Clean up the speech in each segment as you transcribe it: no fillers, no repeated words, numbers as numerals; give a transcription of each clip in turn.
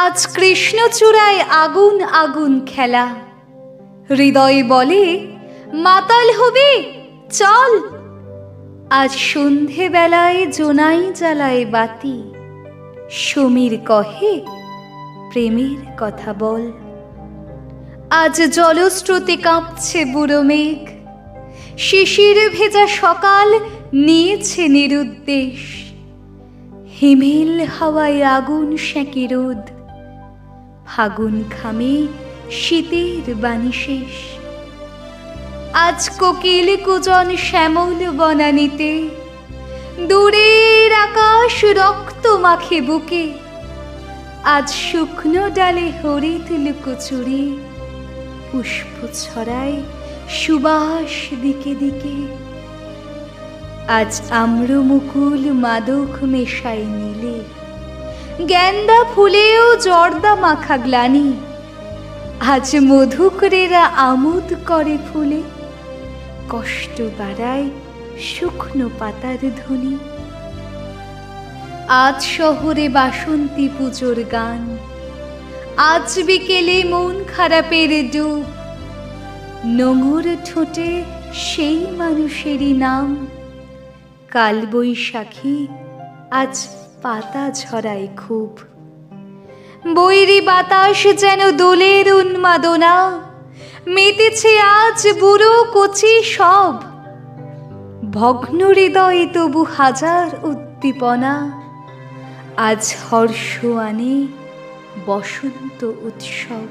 আজ কৃষ্ণচূড়ায় আগুন আগুন খেলা, হৃদয় বলে মাতাল হবি চল। আজ সন্ধে বেলায় জোনাই জ্বালায় বাতি, সমীর কহে প্রেমের কথা বল। আজ জলস্রোতে কাঁপছে বুড়ো মেঘ, শিশির ভেজা সকাল নিয়েছে নিরুদ্দেশ। হিমেল হাওয়ায় আগুন সেঁকে রোদ, ফাগুন ঘামে শীতের বাণী শেষ। আজ কোকিল কুজন শ্যামল বনানীতে, দূরের আকাশ রক্ত মাখে বুকে। আজ শুকনো ডালে হরিৎ লুকোচুরি, পুষ্প ছড়ায় সুবাস দিকে দিকে। আজ আম্র মুকুল মাদক মেশায় নীলে, গেন্দা ফুলেও জর্দা মাখা গ্লানি। আজ মধুকরেরা আমোদ করে ফুলে, কষ্ট বাড়ায় শুকনো পাতার ধ্বনি। আজ শহরে বাসন্তী পুজোর গান, আজ বিকেলে মন খারাপের ডুব। নোঙর ঠোঁটে সেই মানুষেরই নাম, কাল বৈশাখী আজ পাতা ঝরায় খুব। বৈরী বাতাস যেন দোলের উন্মাদনা, মেতেছে আজ বুড়ো কচি সব। ভগ্ন হৃদয়ে তবু হাজার উদ্দীপনা, আজ হর্ষ আনে বসন্ত উৎসব।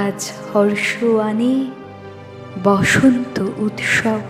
আজ হর্ষ আনে বসন্ত উৎসব।